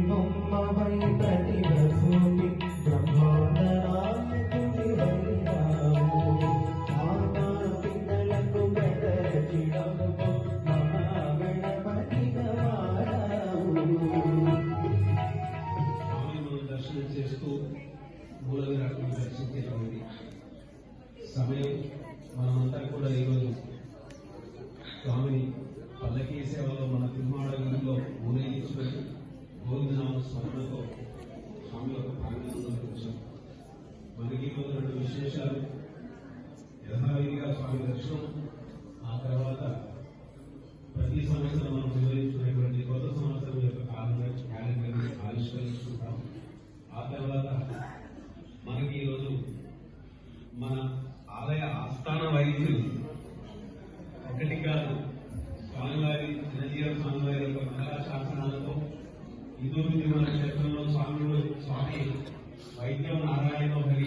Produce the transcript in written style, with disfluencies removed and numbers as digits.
బొమ్మవై ప్రతిభూతి బ్రహ్మాండ నాయకుడి వైరావు మాతా పిల్లలకు పెదచిడముతో మహాగణపతిగా మారావు. స్వామిని దర్శనం చేస్తూ మూల విరాట్ని దర్శించేటువంటి సమయం మనమంతా కూడా ఈరోజు స్వామిని పల్లకీ సేవలో మన తిరుమాడగిరిలో ఊరేగించుకొని గోవిందనామ స్మరణతో స్వామి యొక్క ప్రాంగణంలోకి వచ్చాం. మనకి ఈరోజు 2 విశేషాలు. యథావిధిగా స్వామి దర్శనం, ఆ తర్వాత ప్రతి సంవత్సరం మనం నిర్వహించుకునేటువంటి కొత్త సంవత్సరం యొక్క క్యాలెండర్ని ఆవిష్కరించుకుంటాం. ఆ తర్వాత మనకి ఈరోజు మన ఆలయ ఆస్థాన వైద్యులు ఒకటి కాదు, స్వామివారి చిరంజీవ స్వామివారి యొక్క మంగళ శాసనాలతో ఇందూరు తిరుమల క్షేత్రంలో స్వామి వైద్యం నారాయణ హరి